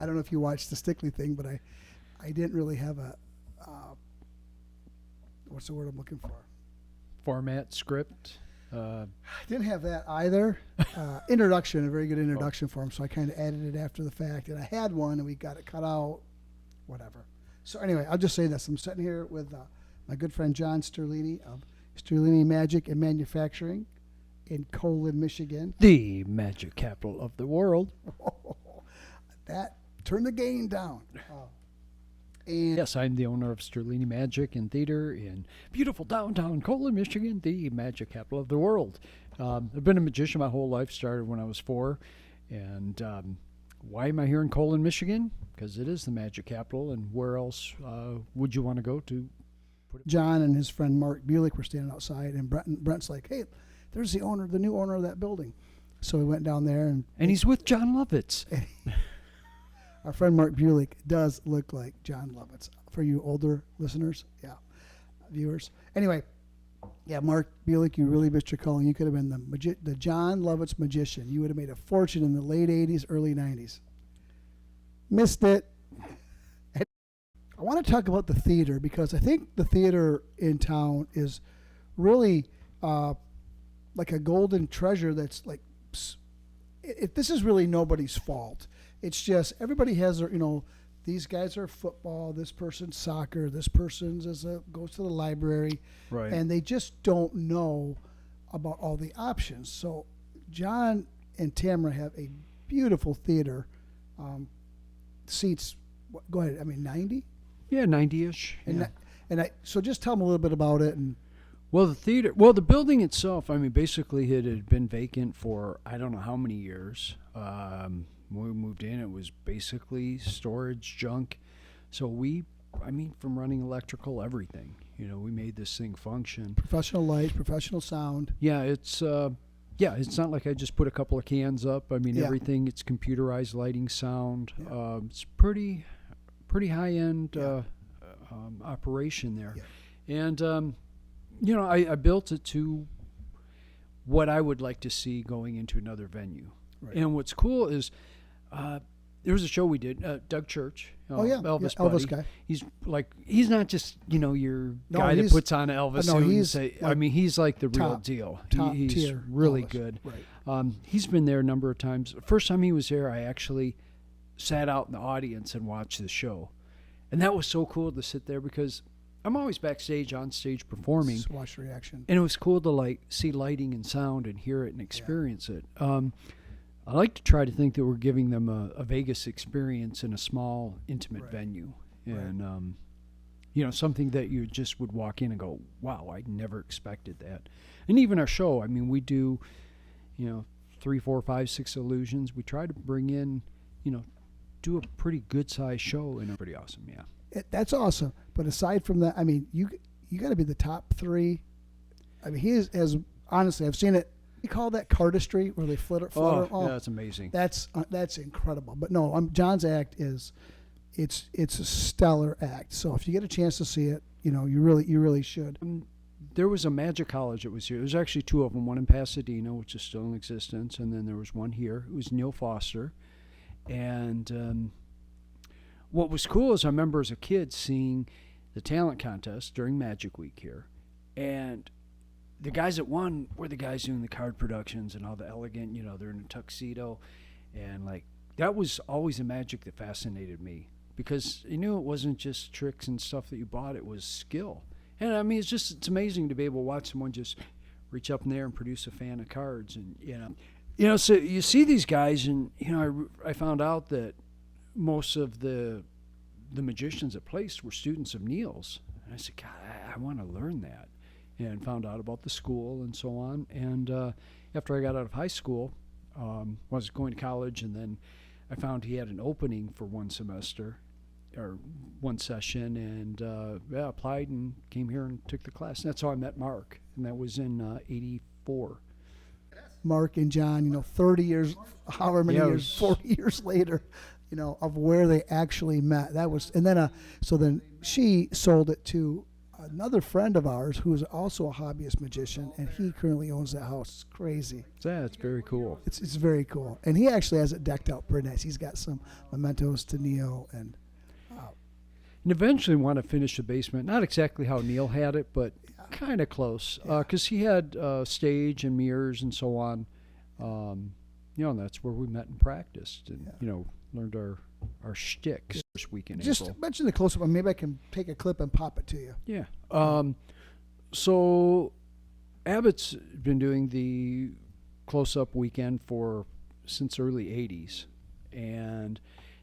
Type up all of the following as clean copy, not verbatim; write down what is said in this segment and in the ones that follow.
I don't know if you watched the Stickley thing, but I didn't really have a what's the word I'm looking for? Format, script. I didn't have that either. Introduction, a very good introduction for him, so I kind of added it after the fact. And I had one, and we got it cut out, whatever. So anyway, I'll just say this. I'm sitting here with my good friend John Sterlini of Sterlini Magic and Manufacturing in Colon, Michigan. The magic capital of the world. That turned the gain down. And Yes, I'm the owner of Sterlini Magic and Theater in beautiful downtown Colon, Michigan, the magic capital of the world. I've been a magician my whole life, started when I was 4. And why am I here in Colon, Michigan? Because it is the magic capital, and where else would you want to go to? John and his friend Mark Bulick were standing outside, and Brent's like, "Hey, there's the new owner of that building." So we went down there, and And he's with John Lovitz. our friend Mark Bulick does look like John Lovitz. For you older listeners, viewers. Anyway, Mark Bulick, you really missed your calling. You could have been the John Lovitz magician. You would have made a fortune in the late 80s, early 90s. Missed it. I want to talk about the theater because I think the theater in town is really like a golden treasure that's like, this is really nobody's fault. It's just everybody has their, these guys are football, this person's soccer, this person's goes to the library, Right. and they just don't know about all the options. So John and Tamara have a beautiful theater. Seats, go ahead. 90. Yeah, 90-ish. So just tell them a little bit about it. And Well, the building itself, basically it had been vacant for I don't know how many years. When we moved in, it was basically storage, junk. So from running electrical, everything, we made this thing function. professional lights, professional sound. Yeah, it's not like I just put a couple of cans up. Everything, it's computerized lighting, sound. Yeah. It's pretty high-end operation there. Yeah. And, I built it to what I would like to see going into another venue. Right. And what's cool is there was a show we did, Doug Church. Elvis buddy. Elvis guy. He's not just, your guy that he's- puts on an Elvis no, suit and he's say, like he's like the real top- deal. top He's tier really Elvis. good. Right. He's been there a number of times. The first time he was there, I actually sat out in the audience and watched the show. And that was so cool to sit there because I'm always backstage, on stage performing. Just watch the reaction. And it was cool to see lighting and sound and hear it and experience it. I like to try to think that we're giving them a Vegas experience in a small, intimate venue. And, something that you just would walk in and go, wow, I never expected that. And even our show, we do, 3, 4, 5, 6 illusions. We try to bring in, do a pretty good-sized show, and it's pretty awesome, yeah. That's awesome. But aside from that, you got to be the top 3. He is, as honestly, I've seen it. You call that cardistry where they flutter. Yeah, that's amazing. That's incredible. But no, John's act is, it's a stellar act. So if you get a chance to see it, you really should. There was a magic college that was here. There's actually 2 of them. One in Pasadena, which is still in existence, and then there was one here. It was Neil Foster, and what was cool is I remember as a kid seeing the talent contest during Magic Week here, and the guys that won were the guys doing the card productions and all the elegant, they're in a tuxedo. And that was always a magic that fascinated me because you knew it wasn't just tricks and stuff that you bought, it was skill. And it's amazing to be able to watch someone just reach up in there and produce a fan of cards. And, so you see these guys and, I found out that most of the magicians at Place were students of Neil's. And I said, God, I want to learn that. And found out about the school and so on. And after I got out of high school, was going to college, and then I found he had an opening for one semester or one session, and applied and came here and took the class. And that's how I met Mark, and that was in '84. Mark and John, 30 years, however many years, 40 years later, of where they actually met. That was, and then so then she sold it to another friend of ours who is also a hobbyist magician, and he currently owns that house. It's crazy. That's very cool. It's very cool, and he actually has it decked out pretty nice. He's got some mementos to Neil, and And eventually want to finish the basement. Not exactly how Neil had it, but kind of close. Because he had stage and mirrors and so on. And that's where we met and practiced and, learned our shtick this week in just April. mention the close-up, and maybe I can take a clip and pop it to you. Yeah. So Abbott's been doing the close-up weekend since early 80s. And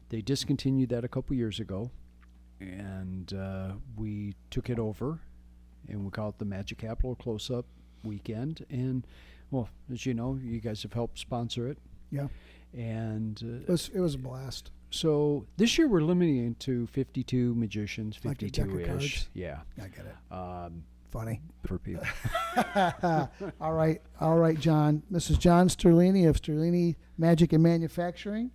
they discontinued that a couple years ago. And we took it over, and we call it the Magic Capital Close-Up Weekend. And, well, as you know, you guys have helped sponsor it. Yeah. And It was a blast. so this year we're limiting it to 52 magicians, Like a deck of 52-ish. cards? Yeah. I get it. Um, Funny. for people. All right, John. This is John Sterlini of Sterlini Magic and Manufacturing.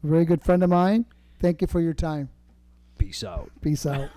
A very good friend of mine. Thank you for your time. Peace out. Peace out.